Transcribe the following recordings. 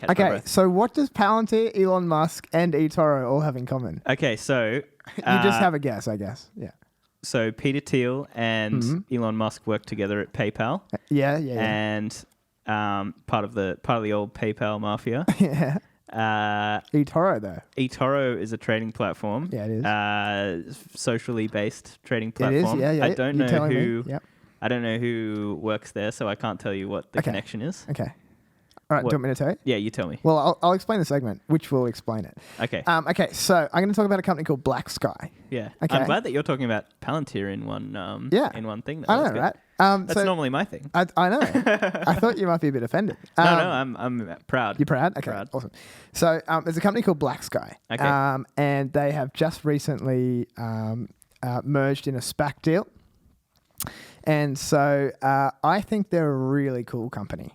catch my Okay, breath. so what does Palantir, Elon Musk, and E-Torro all have in common? Okay, so You just have a guess, I guess. Yeah. so Peter Thiel and Elon Musk worked together at PayPal, Yeah. and part of the old PayPal mafia. Yeah. E-Torro, though. eToro is a trading platform. Yeah, it is. Socially based trading It is, platform. yeah. I don't You're know telling me. who. Yep. I don't know who works there, so I can't tell you what the Okay. connection is. Okay. All right, do you want me to tell you? Yeah, you tell me. Well, I'll explain the segment, which will explain it. Okay. Okay, so I'm going to talk about a company called Blacksky. Yeah. Okay. I'm glad that you're talking about Palantir in one. Yeah. In one thing. I know, right? That's normally my thing. I know. I thought you might be a bit offended. No, I'm proud. You're proud? Okay, Proud. awesome. So there's a company called Blacksky. Okay. And they have just recently merged in a SPAC deal. And so I think they're a really cool company.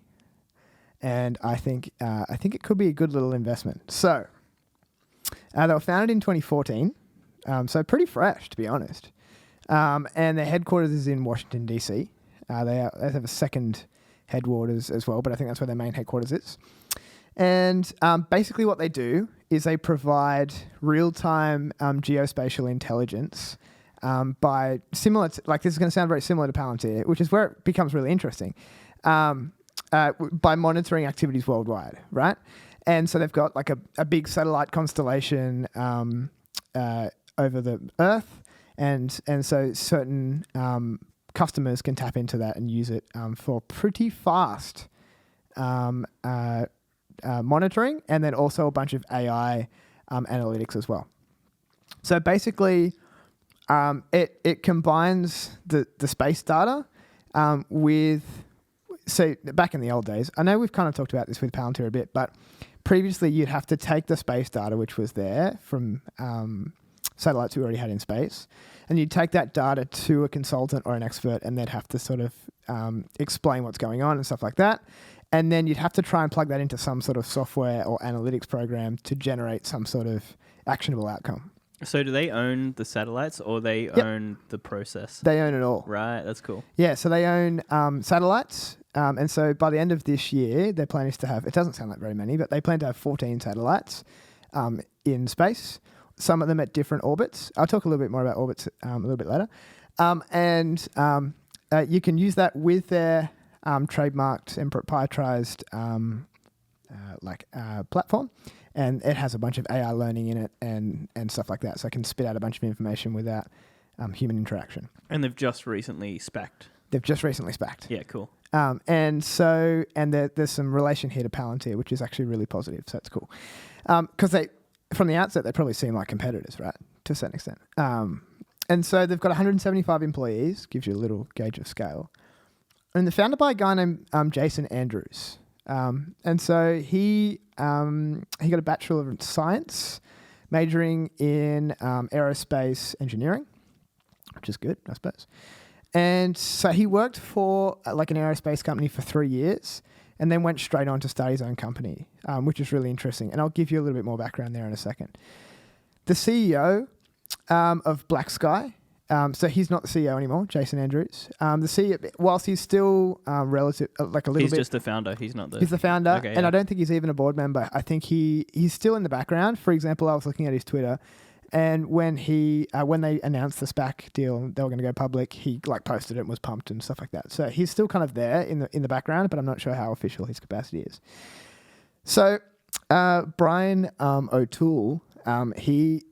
And I think it could be a good little investment. So they were founded in 2014, so pretty fresh, to be honest. And their headquarters is in Washington, D.C. They have a second headquarters as well, but I think that's where their main headquarters is. And basically what they do is they provide real-time geospatial intelligence by similar to, like, this is going to sound very similar to Palantir, which is where it becomes really interesting. By monitoring activities worldwide, right? And so they've got like a big satellite constellation over the Earth, and so certain customers can tap into that and use it for pretty fast monitoring, and then also a bunch of AI analytics as well. So basically, it combines the space data with. So back in the old days, I know we've kind of talked about this with Palantir a bit, but previously you'd have to take the space data, which was there from satellites we already had in space, and you'd take that data to a consultant or an expert, and they'd have to sort of explain what's going on and stuff like that. And then you'd have to try and plug that into some sort of software or analytics program to generate some sort of actionable outcome. So do they own the satellites, or they own the process? They own it all. Right, that's cool. Yeah, so they own satellites. And so by the end of this year, their plan is to have, it doesn't sound like very many, but they plan to have 14 satellites in space, some of them at different orbits. I'll talk a little bit more about orbits a little bit later. And you can use that with their trademarked and proprietarized platform. And it has a bunch of AI learning in it and stuff like that. So it can spit out a bunch of information without human interaction. And they've just recently SPAC'd. They've just recently SPAC'd. Yeah, cool. And there's some relation here to Palantir, which is actually really positive. So it's cool. Because from the outset, they probably seem like competitors, right? To a certain extent. And so they've got 175 employees, gives you a little gauge of scale. And they're founded by a guy named Jason Andrews. And so he got a Bachelor of Science, majoring in aerospace engineering, which is good, I suppose. And so he worked for like an aerospace company for 3 years, and then went straight on to start his own company, which is really interesting. And I'll give you a little bit more background there in a second. The CEO of Blacksky, so he's not the CEO anymore, Jason Andrews. The CEO, whilst he's still relative, like a little bit. He's just the founder. He's not the. He's the founder, Okay, and I don't think he's even a board member. I think he's still in the background. For example, I was looking at his Twitter, and when they announced the SPAC deal, they were going to go public. He like posted it and was pumped and stuff like that. So he's still kind of there in the background, but I'm not sure how official his capacity is. So Brian O'Toole, he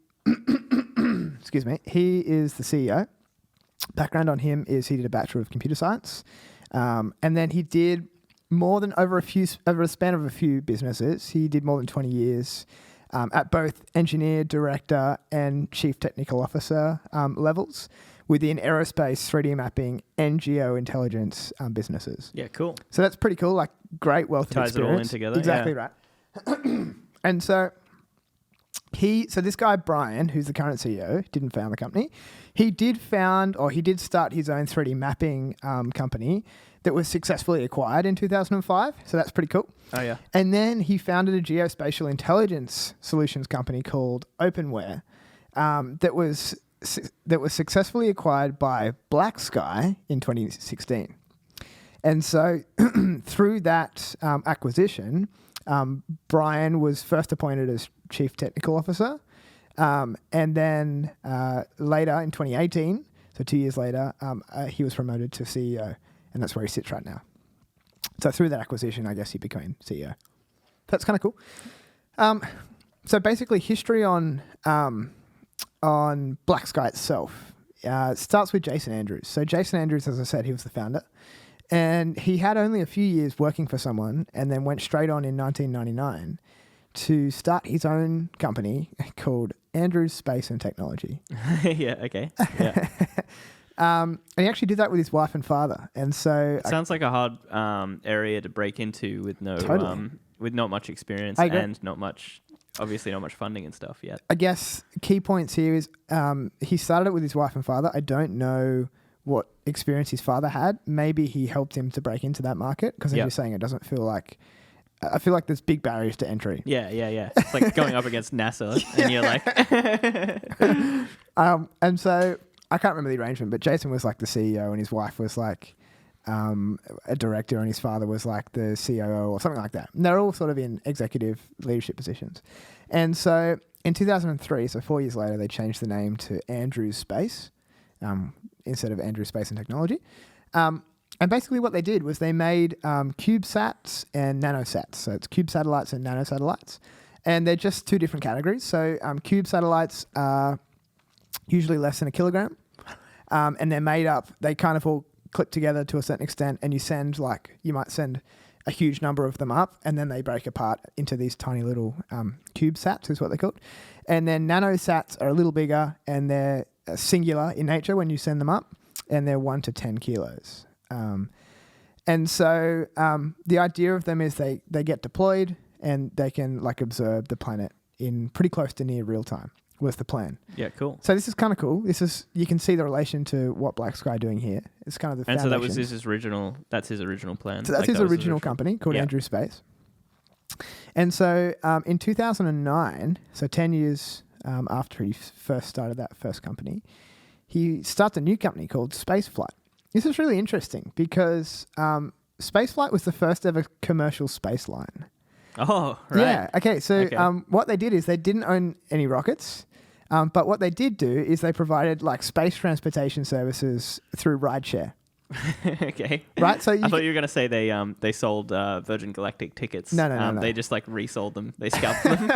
excuse me, he is the CEO. Background on him is he did a Bachelor of Computer Science, and then he did more than over a span of a few businesses. He did more than 20 years. At both engineer, director, and chief technical officer levels within aerospace, 3D mapping, and geo-intelligence businesses. Yeah, cool. So that's pretty cool, like great wealth of Ties experience. it all in together. Exactly yeah. right. And so this guy, Brian, who's the current CEO, didn't found the company. He did start his own 3D mapping company that was successfully acquired in 2005. So that's pretty cool. Oh, yeah. And then he founded a geospatial intelligence solutions company called Openware that was successfully acquired by Blacksky in 2016. And so through that acquisition, Brian was first appointed as Chief Technical Officer. And then later in 2018, so 2 years later, he was promoted to CEO, and that's where he sits right now. So through that acquisition, I guess he became CEO. That's kind of cool. So basically, history on Blacksky itself starts with Jason Andrews. So Jason Andrews, as I said, he was the founder, and he had only a few years working for someone, and then went straight on in 1999 to start his own company called Andrews Space and Technology. Yeah. Okay. Yeah. And he actually did that with his wife and father, and so Sounds like a hard area to break into with no with not much experience and obviously not much funding and stuff yet. I guess key points here is he started it with his wife and father. I don't know what experience his father had. Maybe he helped him to break into that market, because as you're saying, it doesn't feel like... I feel like there's big barriers to entry. Yeah. It's like going up against NASA and you're like... And so I can't remember the arrangement, but Jason was like the CEO and his wife was like a director, and his father was like the COO or something like that. And they're all sort of in executive leadership positions. And so in 2003, so 4 years later, they changed the name to Andrews Space instead of Andrews Space and Technology. And basically what they did was they made CubeSats and nanosats. So it's cube satellites and nanosatellites. And they're just two different categories. So cube satellites are usually less than a kilogram. And they're made up, they kind of all clip together to a certain extent, and you might send a huge number of them up, and then they break apart into these tiny little CubeSats is what they're called. And then nanosats are a little bigger, and they're singular in nature when you send them up, and they're 1 to 10 kilos. And so the idea of them is they get deployed, and they can like observe the planet in pretty close to near real time was the plan. Yeah, cool. So this is kind of cool. You can see the relation to what Blacksky are doing here. It's kind of the foundation. And so that's his original plan. So that's his original company called Andrews Space. And so in 2009, so 10 years after he first started that first company, he starts a new company called SPACEFLIGHT. This is really interesting because SPACEFLIGHT was the first ever commercial space line. Oh, right. Yeah. Okay. So what they did is they didn't own any rockets, but what they did do is they provided like space transportation services through rideshare. Okay. Right. So I thought you were going to say they sold Virgin Galactic tickets. No. They just like resold them. They scalped them.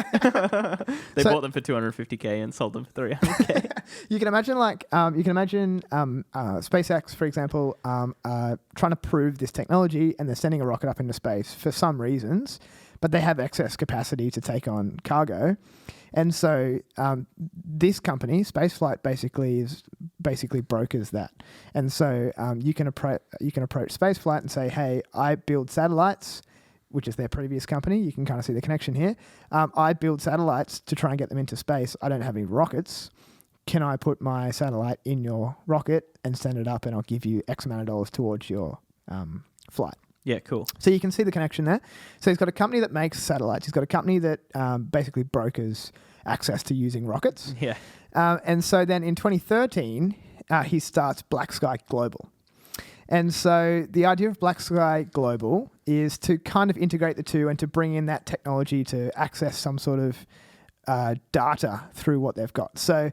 They bought them for $250K and sold them for $300K. You can imagine SpaceX, for example, trying to prove this technology, and they're sending a rocket up into space for some reasons, but they have excess capacity to take on cargo. And so this company, SPACEFLIGHT, basically brokers that. And so you can approach SPACEFLIGHT and say, hey, I build satellites, which is their previous company. You can kind of see the connection here. I build satellites to try and get them into space. I don't have any rockets. Can I put my satellite in your rocket and send it up, and I'll give you X amount of dollars towards your flight? Yeah, cool. So you can see the connection there. So he's got a company that makes satellites. He's got a company that basically brokers access to using rockets. Yeah. And so then in 2013, he starts Blacksky Global. And so the idea of Blacksky Global is to kind of integrate the two and to bring in that technology to access some sort of data through what they've got. So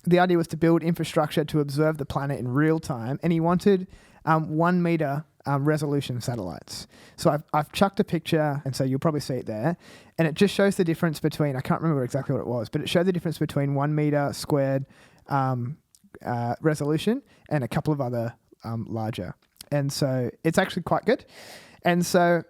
the idea was to build infrastructure to observe the planet in real time, and he wanted 1 meter resolution satellites. So I've chucked a picture, and so you'll probably see it there, and it just shows the difference between, I can't remember exactly what it was, but it showed the difference between 1 meter squared resolution and a couple of other larger. And so it's actually quite good. And so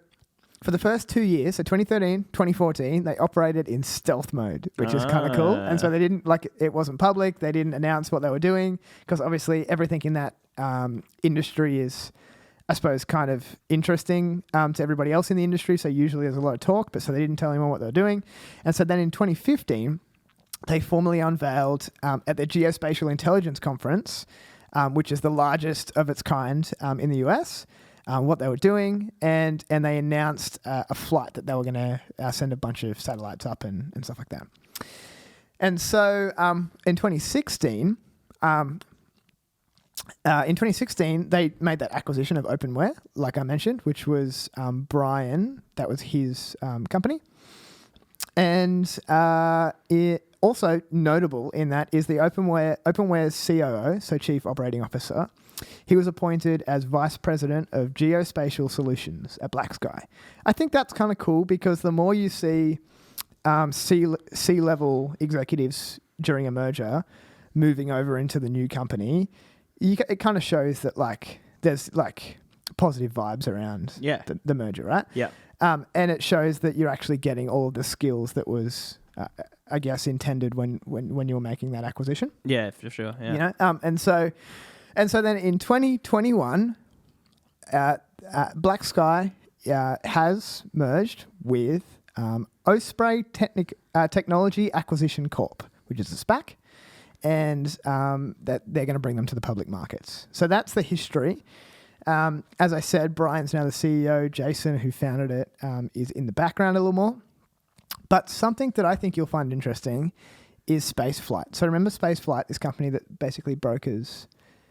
for the first 2 years, so 2013, 2014, they operated in stealth mode, which is kind of cool. And so they didn't, it wasn't public. They didn't announce what they were doing, because obviously everything in that industry is, I suppose, kind of interesting to everybody else in the industry. So usually there's a lot of talk, but so they didn't tell anyone what they were doing. And so then in 2015, they formally unveiled at the Geospatial Intelligence Conference, which is the largest of its kind in the US, what they were doing. And they announced a flight that they were going to send a bunch of satellites up and stuff like that. And so in 2016... In 2016, they made that acquisition of openware, like I mentioned, which was Brian. That was his company. And it also notable in that is the openware's COO, so Chief Operating Officer. He was appointed as Vice President of Geospatial Solutions at Blacksky. I think that's kind of cool because the more you see C-level executives during a merger moving over into the new company, it kind of shows that like there's like positive vibes around the merger, right? Yeah. And it shows that you're actually getting all of the skills that was, I guess, intended when you were making that acquisition. Yeah, for sure. Yeah. You know, and so then in 2021, Blacksky has merged with Osprey Technology Acquisition Corp, which is a SPAC, and that they're going to bring them to the public markets. So that's the history. As I said, Brian's now the CEO. Jason, who founded it, is in the background a little more. But something that I think you'll find interesting is SPACEFLIGHT. So remember SPACEFLIGHT, this company that basically brokers...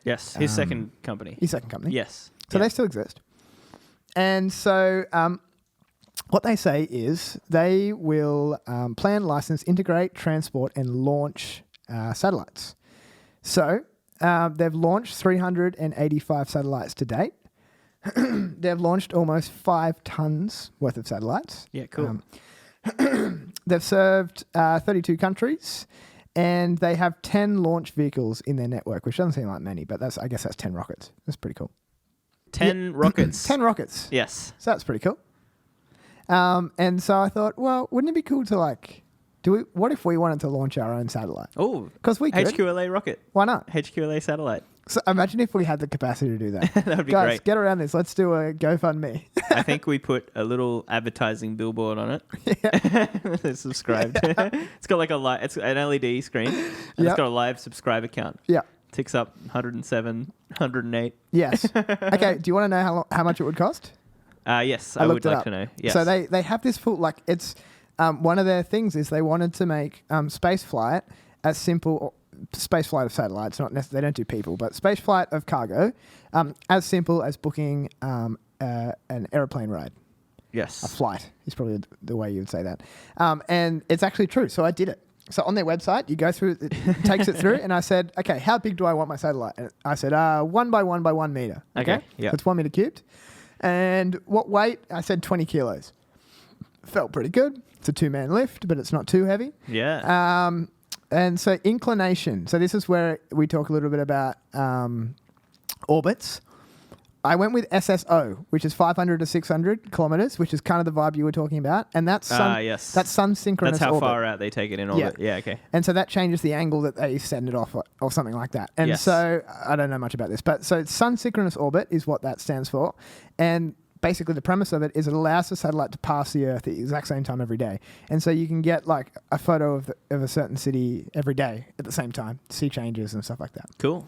Yes, his second company. His second company. Yes. So they still exist. And so what they say is they will plan, license, integrate, transport, and launch satellites. So they've launched 385 satellites to date. They've launched almost 5 tons worth of satellites. Yeah, cool. They've served 32 countries. And they have 10 launch vehicles in their network, which doesn't seem like many, but I guess that's 10 rockets. That's pretty cool. 10 rockets. 10 rockets. Yes. So that's pretty cool. And so I thought, well, wouldn't it be cool to what if we wanted to launch our own satellite? Oh, because we could. HQLA rocket. Why not? HQLA satellite. So imagine if we had the capacity to do that. That would be Guys, great. Get around this. Let's do a GoFundMe. I think we put a little advertising billboard on it. Yeah. Subscribed. It's got like it's an LED screen. And It's got a live subscribe account. Yeah. Ticks up 107, 108. Yes. Okay. Do you want to know how much it would cost? Yes, I would like to know. Yes. So they have this full, it's one of their things is they wanted to make spaceflight as simple. Spaceflight of satellites, not necessarily, they don't do people, but spaceflight of cargo, as simple as booking an aeroplane ride. Yes. A flight is probably the way you would say that. And it's actually true. So I did it. So on their website, you go through, it takes it through, and I said, okay, how big do I want my satellite? And I said, 1 by 1 by 1 meter. Okay. Yeah. So it's 1 meter cubed. And what weight? I said 20 kilos. Felt pretty good. It's a 2-man lift, but it's not too heavy. Yeah. And so inclination. So this is where we talk a little bit about orbits. I went with SSO, which is 500 to 600 kilometers, which is kind of the vibe you were talking about. And that's sun synchronous That's how orbit. far out they take it in orbit. Yeah, okay. And so that changes the angle that they send it off or something like that. And so I don't know much about this, but so sun synchronous orbit is what that stands for. And basically the premise of it is it allows the satellite to pass the Earth at the exact same time every day. And so you can get like a photo of a certain city every day at the same time, see changes and stuff like that. Cool.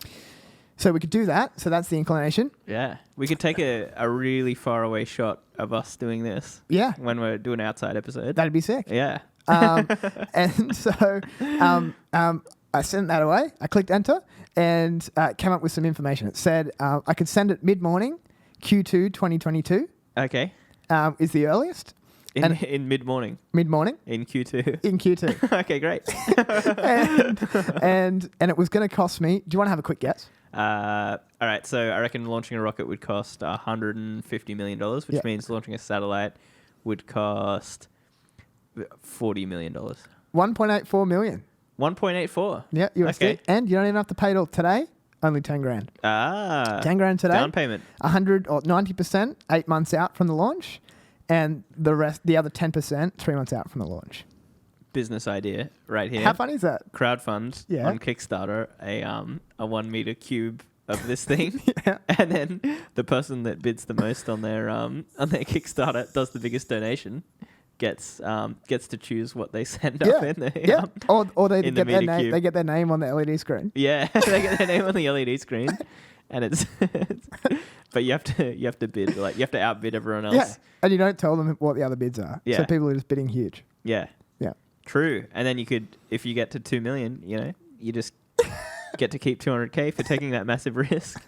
So we could do that. So that's the inclination. Yeah. We could take a really far away shot of us doing this. Yeah. When we're doing an outside episode. That'd be sick. Yeah. And so I sent that away. I clicked enter and came up with some information. It said I could send it mid-morning, Q2 2022. Okay. Is the earliest. In mid-morning? Mid-morning. In Q2? In Q2. Okay, great. and it was going to cost me... Do you want to have a quick guess? All right, so I reckon launching a rocket would cost $150 million, which means launching a satellite would cost $40 million. 1.84 million. 1.84? Yeah, USD. Okay. And you don't even have to pay it all today. Only 10 grand. 10 grand today. Down payment. 100 or 90%, 8 months out from the launch. And the other 10%, 3 months out from the launch. Business idea right here. How funny is that? Crowdfund on Kickstarter a 1 meter cube of this thing, and then the person that bids the most on their Kickstarter does the biggest donation. Gets to choose what they send up in there. Or they get their name. They get their name on the LED screen. Yeah, they get their name on the LED screen, and it's but you have to bid, like you have to outbid everyone else. Yeah, and you don't tell them what the other bids are. Yeah. So people are just bidding huge. Yeah. Yeah. True. And then you could, if you get to 2 million, you just get to keep 200K for taking that massive risk.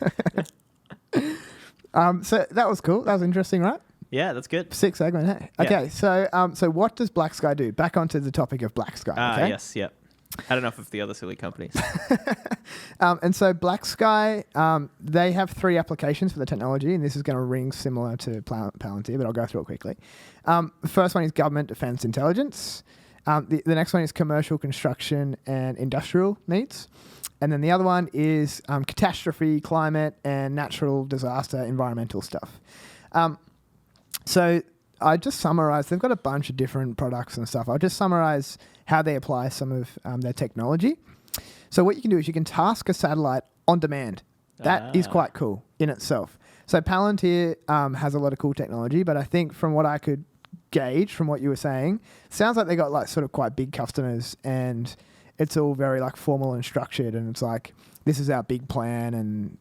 So that was cool. That was interesting, right? Yeah, that's good. Sick segment, hey? Yeah. Okay, so what does Blacksky do? Back onto the topic of Blacksky, okay? Yes, yeah. Had enough of the other silly companies. And so Blacksky, they have 3 applications for the technology, and this is going to ring similar to Palantir, but I'll go through it quickly. The first one is government defense intelligence. The next one is commercial construction and industrial needs. And then the other one is catastrophe, climate, and natural disaster environmental stuff. So I just summarized, they've got a bunch of different products and stuff. I'll just summarize how they apply some of their technology. So what you can do is you can task a satellite on demand. That is quite cool in itself. So Palantir has a lot of cool technology, but I think from what I could gauge from what you were saying, sounds like they got like sort of quite big customers, and it's all very like formal and structured, and it's like, this is our big plan,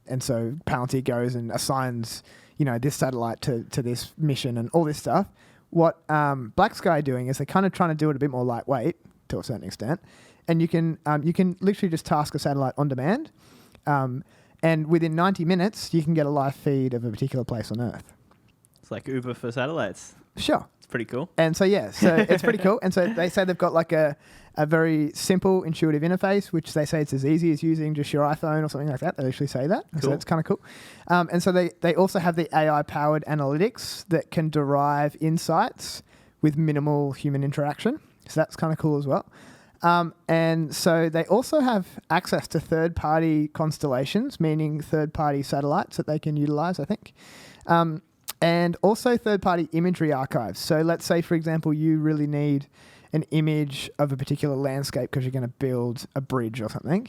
and so Palantir goes and assigns, you know, this satellite to this mission and all this stuff. What Blacksky are doing is they're kind of trying to do it a bit more lightweight to a certain extent, and you can literally just task a satellite on demand, and within 90 minutes you can get a live feed of a particular place on Earth. It's like Uber for satellites. Sure. It's pretty cool. And so, yeah, so it's pretty cool. And so they say they've got like a very simple, intuitive interface, which they say it's as easy as using just your iPhone or something like that. They actually say that. Cool. So it's kind of cool. And so they also have the AI-powered analytics that can derive insights with minimal human interaction. So that's kind of cool as well. And so they also have access to third-party constellations, meaning third-party satellites that they can utilize, I think. And also third-party imagery archives. So let's say, for example, you really need an image of a particular landscape because you're going to build a bridge or something.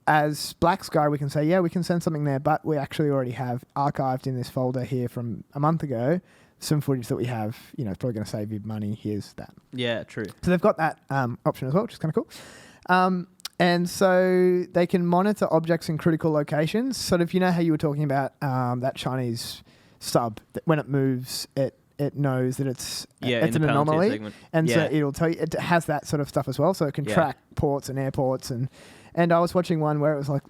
As Blacksky, we can say, yeah, we can send something there, but we actually already have archived in this folder here from a month ago some footage that we have, you know, it's probably going to save you money. Here's that. Yeah, true. So they've got that option as well, which is kind of cool. And so they can monitor objects in critical locations. Sort of, you know how you were talking about that Chinese sub, that when it moves, it knows that it's an anomaly. Segment. And so it'll tell you, it has that sort of stuff as well. So it can track ports and airports. And I was watching one where it was like,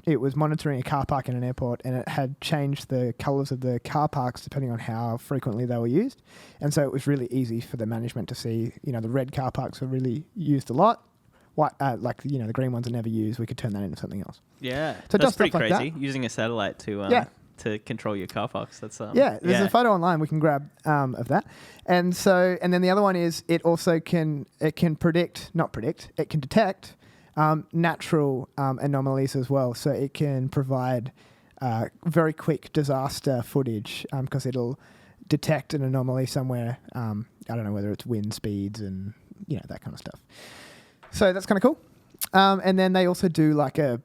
it was monitoring a car park in an airport, and it had changed the colours of the car parks depending on how frequently they were used. And so it was really easy for the management to see, you know, the red car parks were really used a lot. White, like, you know, the green ones are never used. We could turn that into something else. Yeah. So that's pretty like crazy, that. Using a satellite to control your car parks. That's there's a photo online we can grab of that. And then the other one is it can detect natural anomalies as well. So it can provide very quick disaster footage because it'll detect an anomaly somewhere. I don't know whether it's wind speeds and, you know, that kind of stuff. So that's kind of cool. And then they also do like you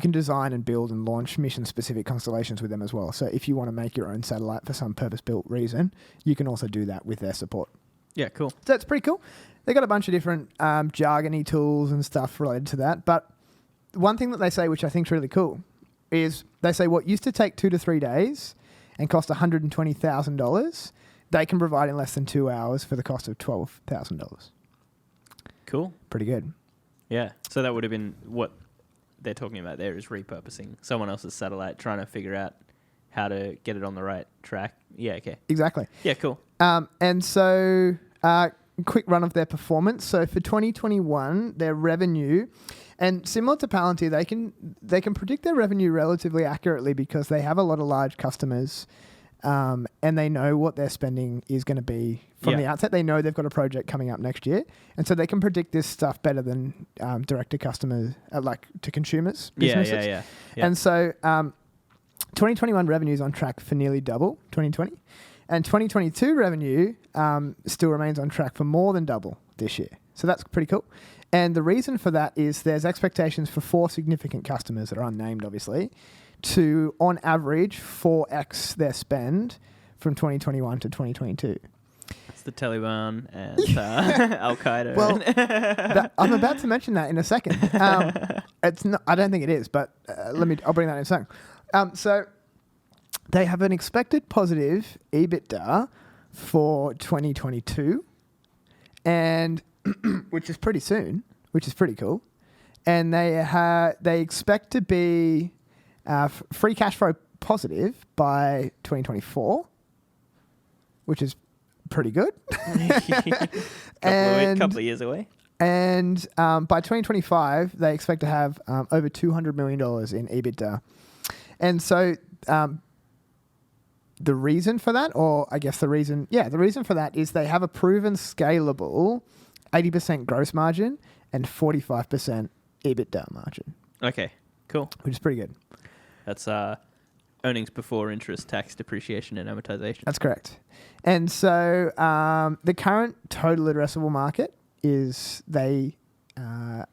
can design and build and launch mission-specific constellations with them as well. So if you want to make your own satellite for some purpose-built reason, you can also do that with their support. Yeah, cool. So that's pretty cool. They got a bunch of different jargony tools and stuff related to that. But one thing that they say, which I think is really cool, is they say what used to take 2 to 3 days and cost $120,000, they can provide in less than 2 hours for the cost of $12,000. Cool. Pretty good. Yeah. So that would have been what they're talking about there, is repurposing someone else's satellite, trying to figure out how to get it on the right track. Yeah, okay. Exactly. Yeah, cool. And so quick run of their performance. So for 2021, their revenue, and similar to Palantir, they can predict their revenue relatively accurately because they have a lot of large customers, and they know what their spending is going to be from the outset. They know they've got a project coming up next year, and so they can predict this stuff better than direct to customers, like to consumers, businesses. Yeah. And so 2021 revenue is on track for nearly double 2020. And 2022 revenue still remains on track for more than double this year. So that's pretty cool. And the reason for that is there's expectations for 4 significant customers that are unnamed, obviously, to, on average, 4x their spend from 2021 to 2022. It's the Taliban and Al-Qaeda. Well, I'm about to mention that in a second. It's not, I don't think it is, but I'll bring that in a second. So they have an expected positive EBITDA for 2022, and which is pretty soon, which is pretty cool. and they expect to be free cash flow positive by 2024, which is pretty good. couple of years away. And by 2025, they expect to have over $200 million in EBITDA. And so the reason for that, or I guess the reason for that is they have a proven scalable 80% gross margin and 45% EBITDA margin. Okay, cool. Which is pretty good. That's earnings before interest, tax, depreciation, and amortization. That's correct. And so the current total addressable market is they I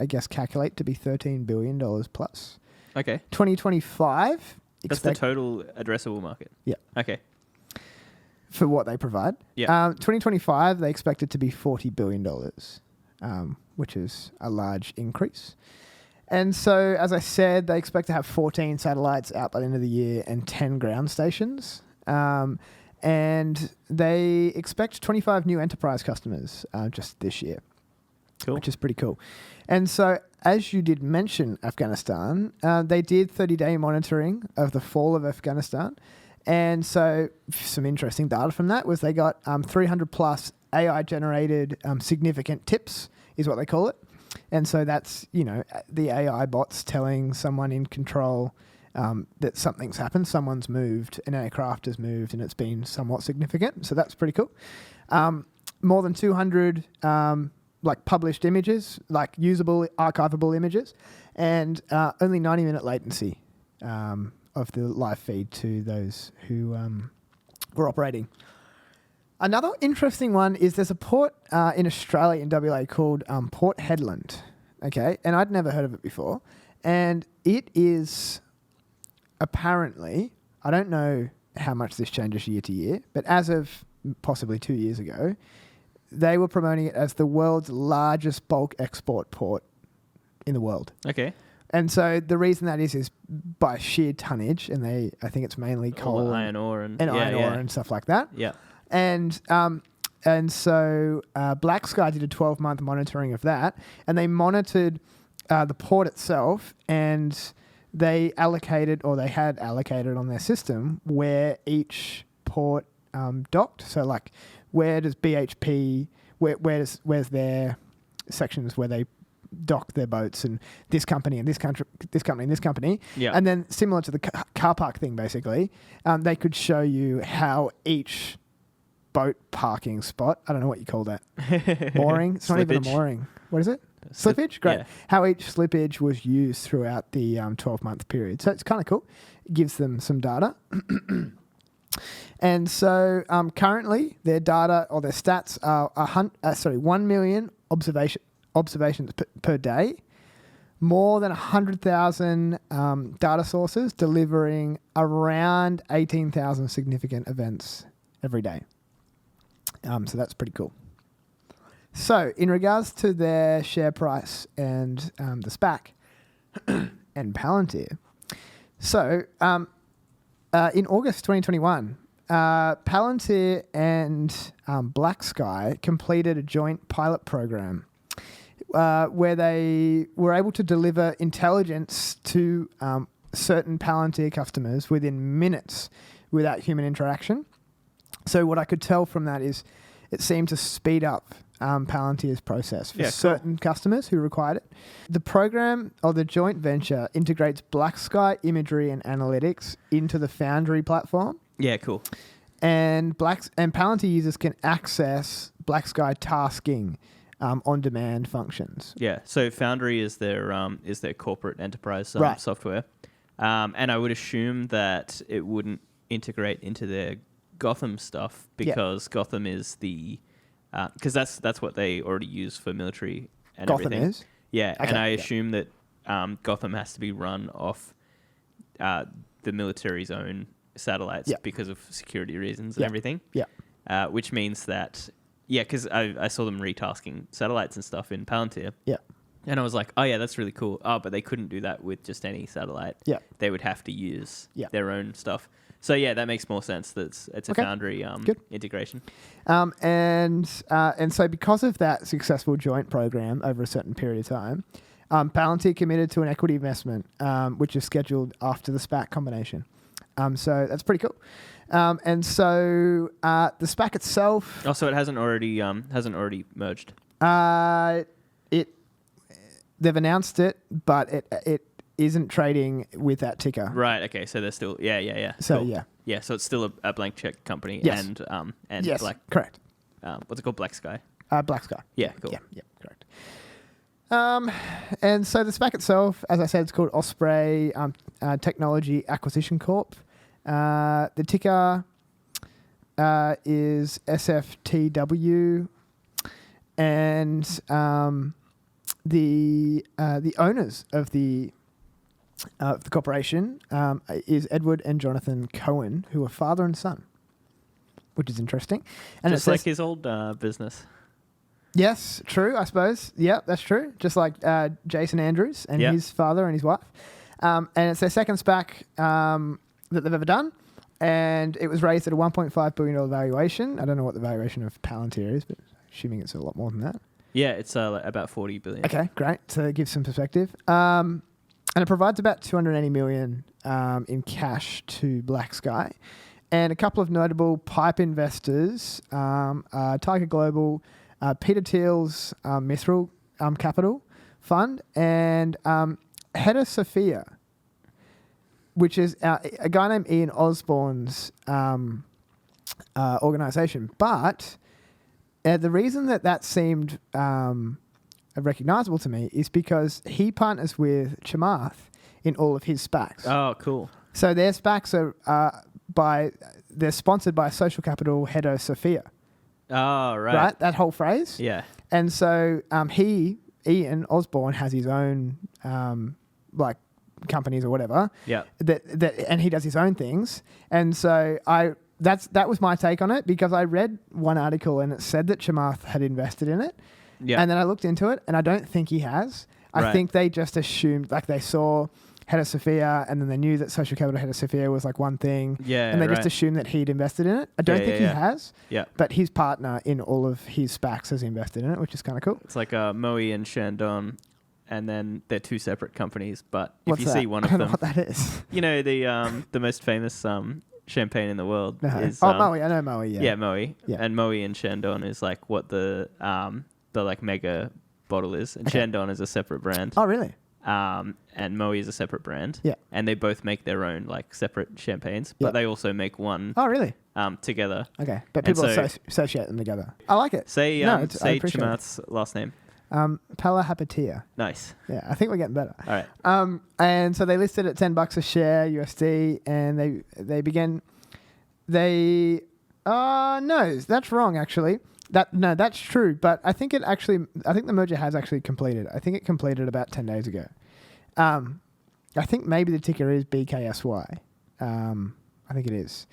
guess calculate to be $13 billion plus. Okay. 2025. That's the total addressable market. Yeah. Okay. For what they provide. Yeah. 2025 they expect it to be $40 billion, which is a large increase. And so, as I said, they expect to have 14 satellites out by the end of the year and 10 ground stations. And they expect 25 new enterprise customers just this year, cool. Which is pretty cool. And so, as you did mention Afghanistan, they did 30-day monitoring of the fall of Afghanistan. And so, some interesting data from that was they got 300 plus AI-generated significant tips, is what they call it. And so that's, the AI bots telling someone in control that something's happened, someone's moved, an aircraft has moved, and it's been somewhat significant. So that's pretty cool. More than 200 published images, usable, archivable images, and only 90-minute latency of the live feed to those who were operating. Another interesting one is there's a port in Australia, in WA, called Port Hedland. Okay, and I'd never heard of it before. And it is apparently, I don't know how much this changes year to year, but as of possibly 2 years ago, they were promoting it as the world's largest bulk export port in the world. Okay. And so the reason that is by sheer tonnage, and I think it's mainly coal, iron ore and iron ore and stuff like that. Yeah. And so Blacksky did a 12-month monitoring of that, and they monitored the port itself, and they had allocated on their system where each port docked. So where does BHP, where's their sections where they dock their boats, and this company and this company and this company. Yeah. And then similar to the car park thing, basically, they could show you how each boat parking spot, I don't know what you call that. Mooring? It's not even a mooring. What is it? Slippage? Great. Yeah. How each slippage was used throughout the 12-month period. So it's kind of cool. It gives them some data. And so currently their data or their stats are 1 million observations per day, more than 100,000 data sources delivering around 18,000 significant events every day. So that's pretty cool. So in regards to their share price and the SPAC and Palantir, so in August 2021, Palantir and Blacksky completed a joint pilot program where they were able to deliver intelligence to certain Palantir customers within minutes without human interaction. So what I could tell from that is it seemed to speed up Palantir's process for certain customers who required it. The program or the joint venture integrates Blacksky imagery and analytics into the Foundry platform. Yeah, cool. And Palantir users can access Blacksky tasking on-demand functions. Yeah, so Foundry is their corporate enterprise software, and I would assume that it wouldn't integrate into their Gotham stuff because Gotham is the because that's what they already use for military and Gotham everything. Is? Yeah, Okay, and I assume that Gotham has to be run off the military's own satellites because of security reasons and everything. Yeah, which means that because I saw them retasking satellites and stuff in Palantir. Yeah. And I was like, oh yeah, that's really cool. Oh, but they couldn't do that with just any satellite. Yeah. They would have to use their own stuff. So yeah, that makes more sense. That it's a Foundry integration. And so because of that successful joint program over a certain period of time, Palantir committed to an equity investment, which is scheduled after the SPAC combination. So that's pretty cool. And so the SPAC itself. Also, it hasn't already merged. They've announced it, but it isn't trading with that ticker. Right. Okay. So they're still. Yeah. So cool. yeah. Yeah. So it's still a blank check company. Yes. And yes. Black. Correct. What's it called? Blacksky. Blacksky. Yeah. Cool. Yeah. Correct. And so the SPAC itself, as I said, it's called Osprey Technology Acquisition Corp. The ticker is SFTW, and the owners of the corporation is Edward and Jonathan Cohen, who are father and son, which is interesting. And just like his old business. Yes, true, I suppose. Yeah, that's true. Just like Jason Andrews and his father and his wife. And it's their second SPAC that they've ever done. And it was raised at a $1.5 billion valuation. I don't know what the valuation of Palantir is, but assuming it's a lot more than that. Yeah, it's about 40 billion. Okay, great. So give some perspective. And it provides about 280 million in cash to Blacksky. And a couple of notable PIPE investors, Tiger Global, Peter Thiel's Mithril Capital Fund, and Hedda Sophia, which is a guy named Ian Osborne's organization. But the reason that seemed recognizable to me is because he partners with Chamath in all of his SPACs. Oh, cool. So their SPACs they're sponsored by Social Capital Hedda Sophia. Oh, right. Right? That whole phrase? Yeah. And so Ian Osborne has his own companies or whatever. Yeah. And he does his own things. And so that was my take on it, because I read one article and it said that Chamath had invested in it. Yeah. And then I looked into it and I don't think he has. I think they just assumed, like they saw Hedda Sophia and then they knew that Social Capital Hedda Sophia was like one thing. Yeah. And they just assumed that he'd invested in it. I don't think he has. Yeah. But his partner in all of his SPACs has invested in it, which is kind of cool. It's like Moe and Shandong, and then they're two separate companies. But if What's you that? see one of I don't them, know what that is. You know the most famous champagne in the world is Moe. I know Moe. Yeah. Yeah, Moe. Yeah. And Moe and Shandong is like what the like mega bottle is, and Shandong is a separate brand. Oh, really? And Moe is a separate brand. Yeah. And they both make their own like separate champagnes, but they also make one. Oh, really? Together. Okay, but people associate them together. I like it. Say Chamath's last name. Palantir. Nice. Yeah, I think we're getting better. All right. And so they listed at $10 a share USD, and they began. No, that's wrong actually. That's true, but I think the merger has actually completed. I think it completed about 10 days ago. I think maybe the ticker is BKSY. I think it is.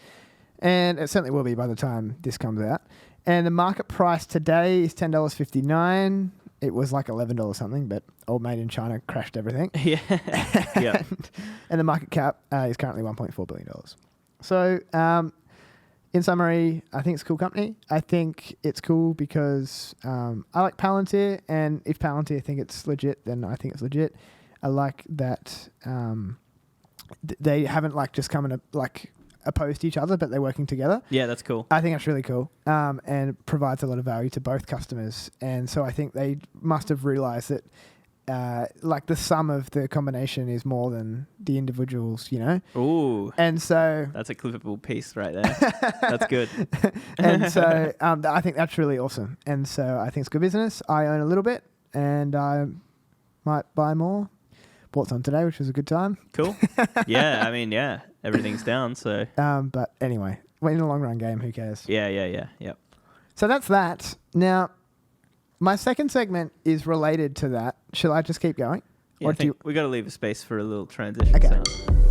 And it certainly will be by the time this comes out. And the market price today is $10.59. It was like $11 something, but old mate in China crashed everything. Yeah. Yeah. And the market cap is currently $1.4 billion. So, in summary, I think it's a cool company. I think it's cool because I like Palantir, and if Palantir think it's legit, then I think it's legit. I like that they haven't just come and opposed each other, but they're working together. Yeah, that's cool. I think that's really cool, and it provides a lot of value to both customers. And so I think they must have realized that the sum of the combination is more than the individuals, Ooh. And so that's a clippable piece right there. That's good. And so I think that's really awesome. And so I think it's good business. I own a little bit, and I might buy more. Bought some today, which was a good time. Cool. Yeah, I mean, yeah, everything's down. So. But anyway, in the long run game, who cares? Yeah. Yep. So that's that. Now, my second segment is related to that. Shall I just keep going? Yeah, I think we got to leave a space for a little transition. Okay. Sound.